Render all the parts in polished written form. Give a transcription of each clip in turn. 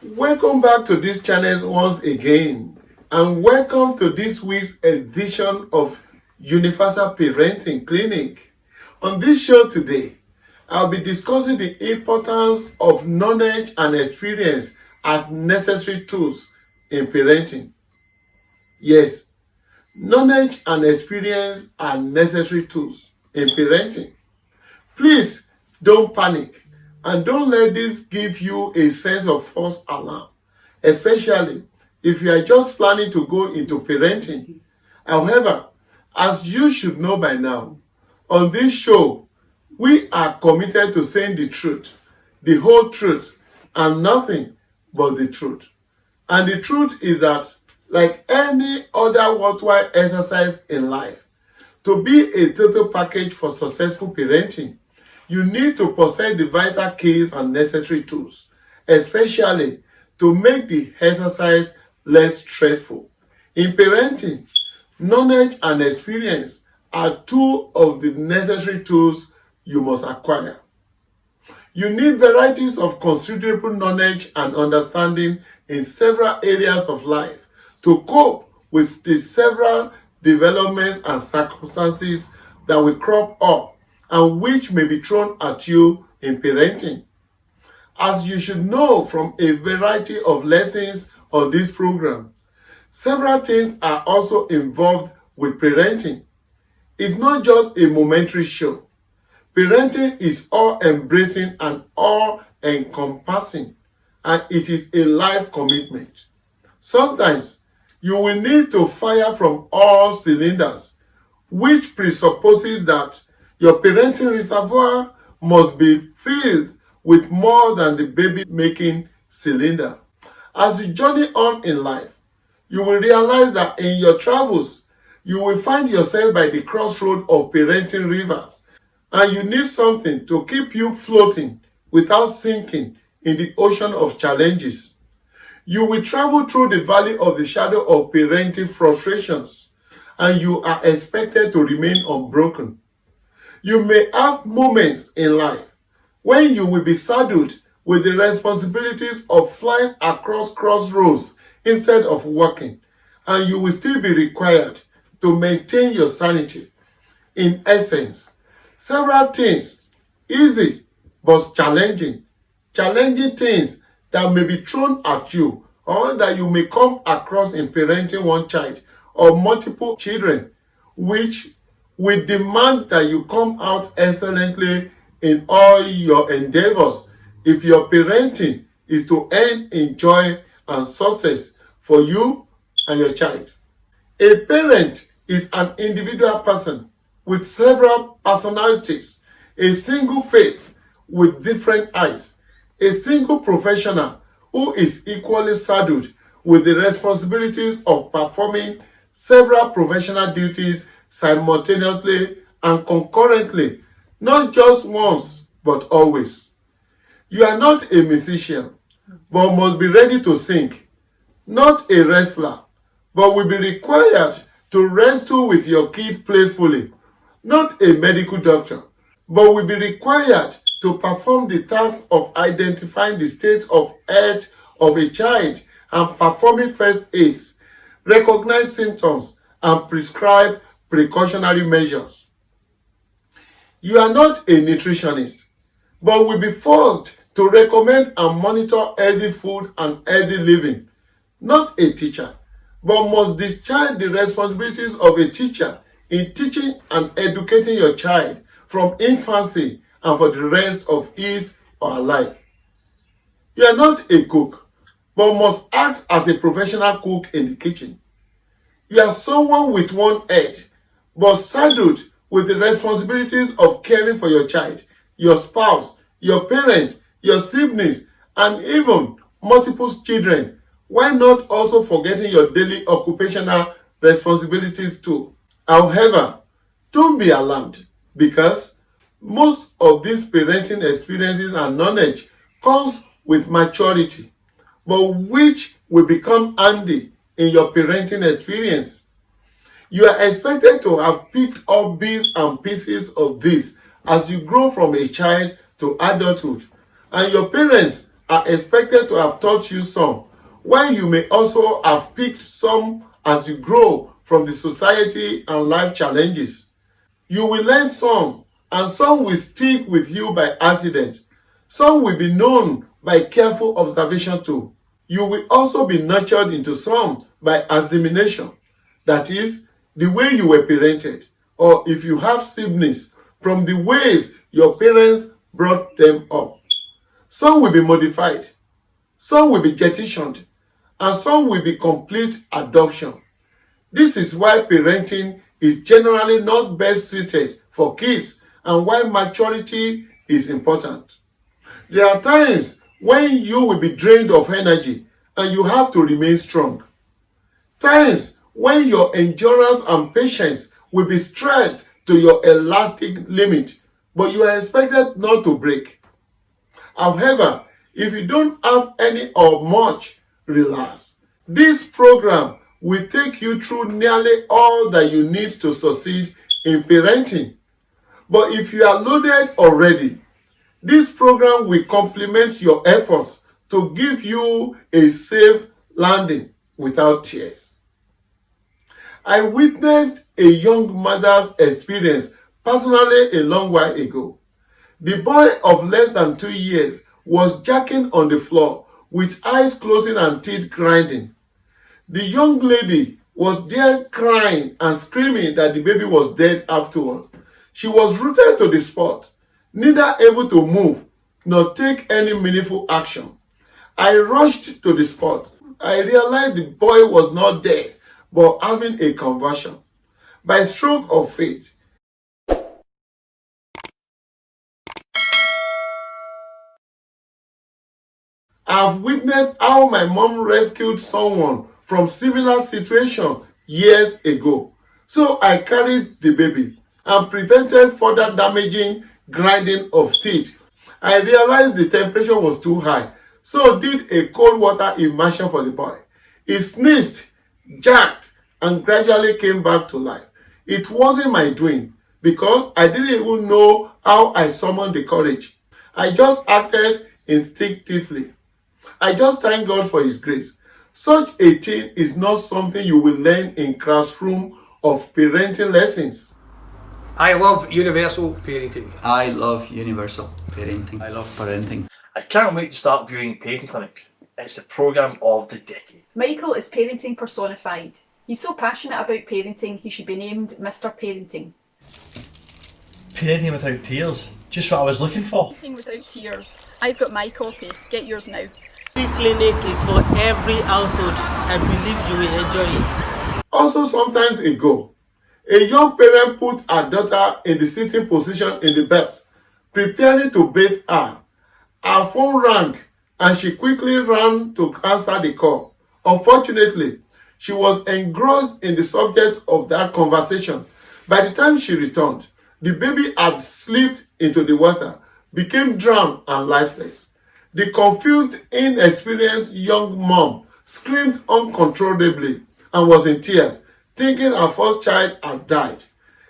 Welcome back to this channel once again, and welcome to this week's edition of Universal Parenting Clinic. On this show today, I'll be discussing the importance of knowledge and experience as necessary tools in parenting. Yes, knowledge and experience are necessary tools in parenting. Please don't panic and don't let this give you a sense of false alarm, especially if you are just planning to go into parenting. However, as you should know by now, on this show, we are committed to saying the truth, the whole truth, and nothing but the truth. And the truth is that, like any other worthwhile exercise in life, to be a total package for successful parenting, you need to possess the vital keys and necessary tools, especially to make the exercise less stressful. In parenting, knowledge and experience are two of the necessary tools you must acquire. You need varieties of considerable knowledge and understanding in several areas of life to cope with the several developments and circumstances that will crop up and which may be thrown at you in parenting. As you should know from a variety of lessons on this program, several things are also involved with parenting. It's not just a momentary show. Parenting is all-embracing and all-encompassing, and it is a life commitment. Sometimes you will need to fire from all cylinders, which presupposes that your parenting reservoir must be filled with more than the baby-making cylinder. As you journey on in life, you will realize that in your travels, you will find yourself by the crossroad of parenting rivers, and you need something to keep you floating without sinking in the ocean of challenges. You will travel through the valley of the shadow of parenting frustrations, and you are expected to remain unbroken. You may have moments in life when you will be saddled with the responsibilities of flying across crossroads instead of walking, and you will still be required to maintain your sanity. In essence, several things, easy but challenging things that may be thrown at you or that you may come across in parenting one child or multiple children, which will demand that you come out excellently in all your endeavors if your parenting is to end in joy and success for you and your child. A parent is an individual person with several personalities, a single face with different eyes, a single professional who is equally saddled with the responsibilities of performing several professional duties simultaneously and concurrently, not just once but always. You are not a musician but must be ready to sing, not a wrestler but will be required to wrestle with your kid playfully, not a medical doctor but will be required to perform the task of identifying the state of health of a child and performing first aids, recognize symptoms, and prescribe precautionary measures. You are not a nutritionist, but will be forced to recommend and monitor healthy food and healthy living, not a teacher, but must discharge the responsibilities of a teacher in teaching and educating your child from infancy and for the rest of his or her life. You are not a cook, but must act as a professional cook in the kitchen. You are someone with one edge, but saddled with the responsibilities of caring for your child, your spouse, your parent, your siblings, and even multiple children. Why not also forgetting your daily occupational responsibilities too? However, don't be alarmed because most of these parenting experiences and knowledge comes with maturity, but which will become handy in your parenting experience. You are expected to have picked up bits and pieces of this as you grow from a child to adulthood, and your parents are expected to have taught you some, while you may also have picked some as you grow from the society and life challenges. You will learn some, and some will stick with you by accident. Some will be known by careful observation too. You will also be nurtured into some by assimilation, that is, the way you were parented, or if you have siblings, from the ways your parents brought them up. Some will be modified, some will be jettisoned, and some will be complete adoption. This is why parenting is generally not best suited for kids and why maturity is important. There are times when you will be drained of energy and you have to remain strong. Times when your endurance and patience will be stressed to your elastic limit, but you are expected not to break. However, if you don't have any or much, relax. This program will take you through nearly all that you need to succeed in parenting. But if you are loaded already, this program will complement your efforts to give you a safe landing without tears. I witnessed a young mother's experience personally a long while ago. The boy of less than 2 years was jerking on the floor with eyes closing and teeth grinding. The young lady was there crying and screaming that the baby was dead afterwards. She was rooted to the spot, neither able to move nor take any meaningful action. I rushed to the spot. I realized the boy was not dead, but having a conversion. By stroke of faith, I've witnessed how my mom rescued someone from similar situation years ago. So I carried the baby and prevented further damaging grinding of teeth. I realized the temperature was too high, so did a cold water immersion for the boy. He sneezed, jerked, and gradually came back to life. It wasn't my doing because I didn't even know how I summoned the courage. I just acted instinctively. I just thank God for His grace. Such a thing is not something you will learn in classroom of parenting lessons. I love universal parenting. I love universal parenting. I love parenting. I can't wait to start viewing Parenting Clinic. It's the programme of the decade. Michael is parenting personified. He's so passionate about parenting, he should be named Mr. Parenting. Parenting without tears. Just what I was looking for. Parenting without tears. I've got my copy. Get yours now. The clinic is for every household. I believe you will enjoy it. Also, sometimes ago, a young parent put her daughter in the sitting position in the bed, preparing to bathe her. Her phone rang and she quickly ran to answer the call. Unfortunately, she was engrossed in the subject of that conversation. By the time she returned, the baby had slipped into the water, became drowned and lifeless. The confused, inexperienced young mom screamed uncontrollably and was in tears, thinking her first child had died.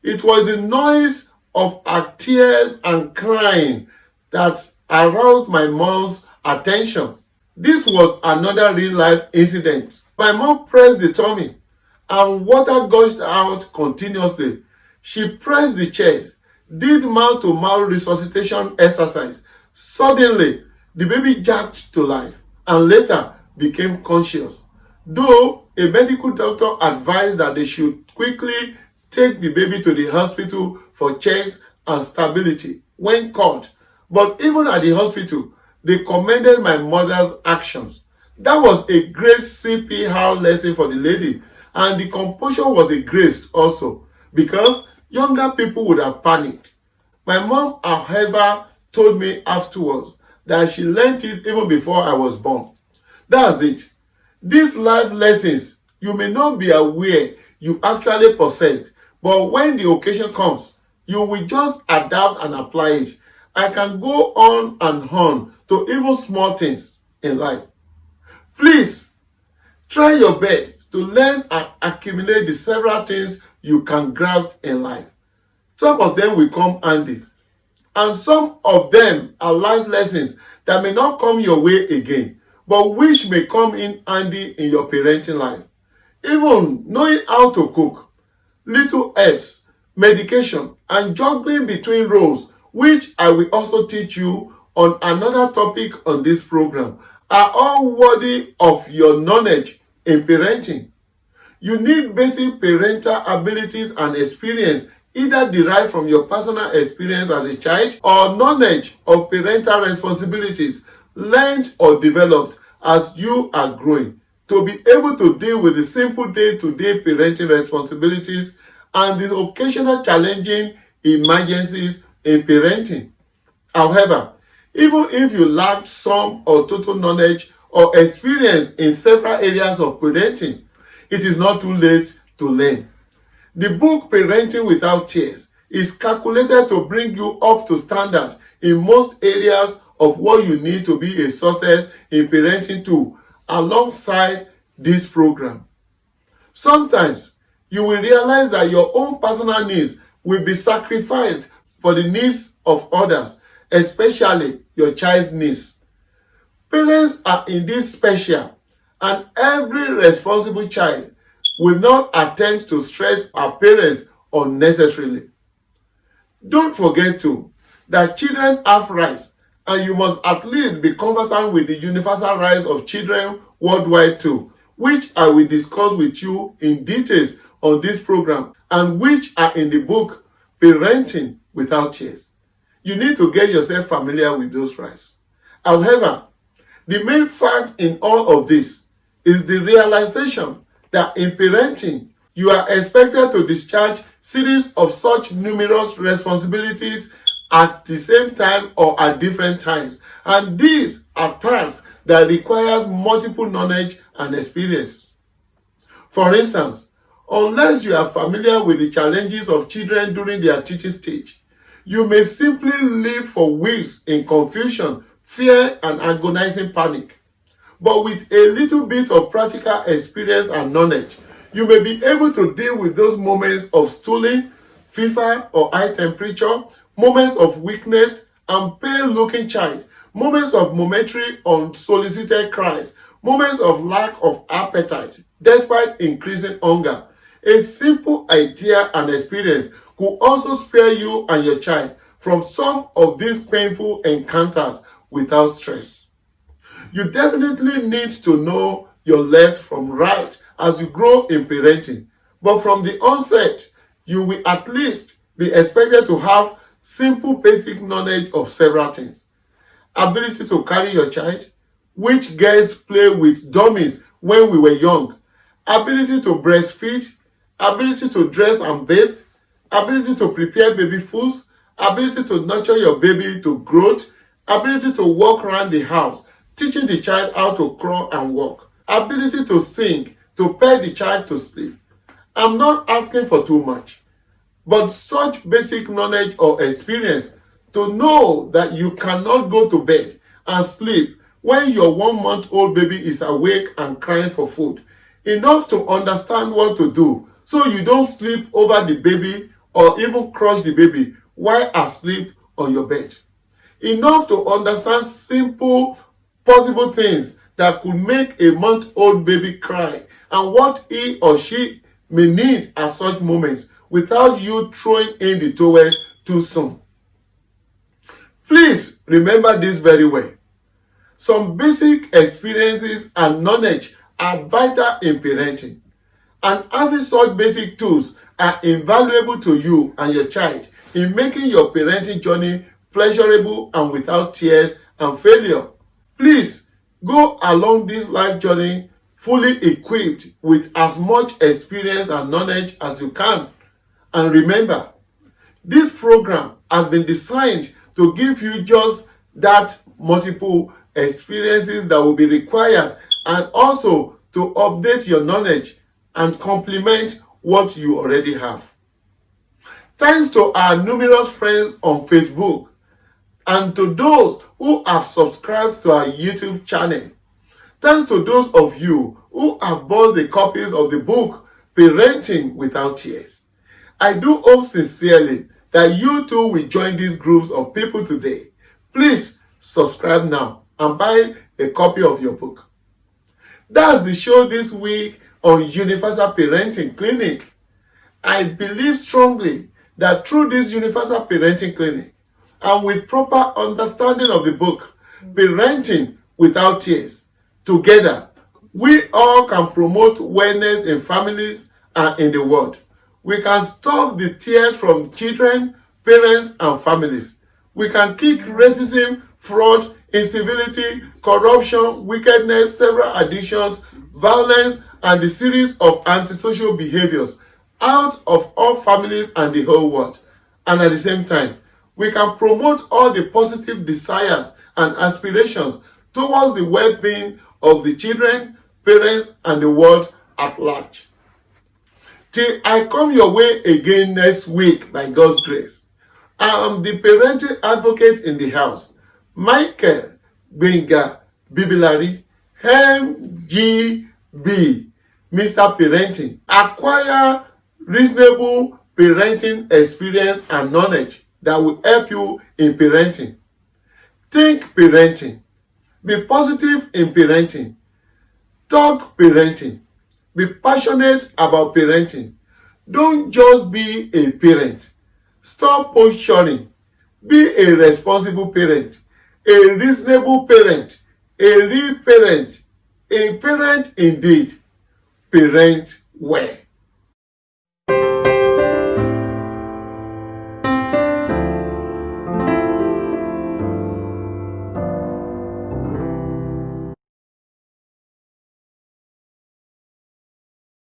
It was the noise of her tears and crying that aroused my mom's attention. This was another real-life incident. My mom pressed the tummy and water gushed out continuously. She pressed the chest, did mouth-to-mouth resuscitation exercise. Suddenly, the baby jerked to life and later became conscious. Though a medical doctor advised that they should quickly take the baby to the hospital for checks and stability when caught. But even at the hospital, they commended my mother's actions. That was a great CPR lesson for the lady, and the composure was a grace also, because younger people would have panicked. My mom, however, told me afterwards that she learned it even before I was born. That's it. These life lessons, you may not be aware you actually possess, but when the occasion comes, you will just adapt and apply it. I can go on and on to even small things in life. Please, try your best to learn and accumulate the several things you can grasp in life. Some of them will come handy. And some of them are life lessons that may not come your way again, but which may come in handy in your parenting life. Even knowing how to cook, little herbs, medication, and juggling between roles, which I will also teach you on another topic on this program, are all worthy of your knowledge in parenting. You need basic parental abilities and experience, either derived from your personal experience as a child or knowledge of parental responsibilities learned or developed as you are growing, to be able to deal with the simple day-to-day parenting responsibilities and the occasional challenging emergencies in parenting. However, even if you lack some or total knowledge or experience in several areas of parenting, it is not too late to learn. The book Parenting Without Tears is calculated to bring you up to standard in most areas of what you need to be a success in parenting too, alongside this program. Sometimes you will realize that your own personal needs will be sacrificed for the needs of others, especially your child's needs. Parents are indeed special, and every responsible child will not attempt to stress our parents unnecessarily. Don't forget too that children have rights, and you must at least be conversant with the universal rights of children worldwide too, which I will discuss with you in details on this program and which are in the book Parenting Without Tears. You need to get yourself familiar with those rights. However, the main fact in all of this is the realization that in parenting, you are expected to discharge series of such numerous responsibilities at the same time or at different times. And these are tasks that requires multiple knowledge and experience. For instance, unless you are familiar with the challenges of children during their teaching stage, you may simply live for weeks in confusion, fear, and agonizing panic. But with a little bit of practical experience and knowledge, you may be able to deal with those moments of stooling, fever or high temperature, moments of weakness and pale-looking child, moments of momentary unsolicited cries, moments of lack of appetite despite increasing hunger. A simple idea and experience could also spare you and your child from some of these painful encounters without stress. You definitely need to know your left from right as you grow in parenting, but from the onset, you will at least be expected to have simple basic knowledge of several things. Ability to carry your child, which girls play with dummies when we were young. Ability to breastfeed, ability to dress and bathe, ability to prepare baby foods, ability to nurture your baby to growth, ability to walk around the house, teaching the child how to crawl and walk, ability to sing, to pet the child to sleep. I'm not asking for too much, but such basic knowledge or experience to know that you cannot go to bed and sleep when your 1-month-old baby is awake and crying for food. Enough to understand what to do so you don't sleep over the baby or even crush the baby while asleep on your bed. Enough to understand simple, possible things that could make a month-old baby cry and what he or she may need at such moments without you throwing in the towel too soon. Please remember this very well. Some basic experiences and knowledge are vital in parenting, and having such basic tools are invaluable to you and your child in making your parenting journey pleasurable and without tears and failure. Please go along this life journey fully equipped with as much experience and knowledge as you can. And remember, this program has been designed to give you just that multiple experiences that will be required, and also to update your knowledge and complement what you already have. Thanks to our numerous friends on Facebook and to those who have subscribed to our YouTube channel. Thanks to those of you who have bought the copies of the book Parenting Without Tears. I do hope sincerely that you too will join these groups of people today. Please subscribe now and buy a copy of your book. That's the show this week on Universal Parenting Clinic. I believe strongly that through this Universal Parenting Clinic and with proper understanding of the book, Parenting Without Tears, together, we all can promote wellness in families and in the world. We can stop the tears from children, parents, and families. We can kick racism, fraud, incivility, corruption, wickedness, several addictions, violence, and the series of antisocial behaviors out of all families and the whole world. And at the same time, we can promote all the positive desires and aspirations towards the well-being of the children, parents, and the world at large. Till I come your way again next week by God's grace, I am the parenting advocate in the house, Michael Benga Bibilari, MGB, Mr. Parenting. Acquire reasonable parenting experience and knowledge that will help you in parenting. Think parenting. Be positive in parenting. Talk parenting. Be passionate about parenting. Don't just be a parent. Stop posturing. Be a responsible parent, a reasonable parent, a real parent, a parent indeed. Parent well.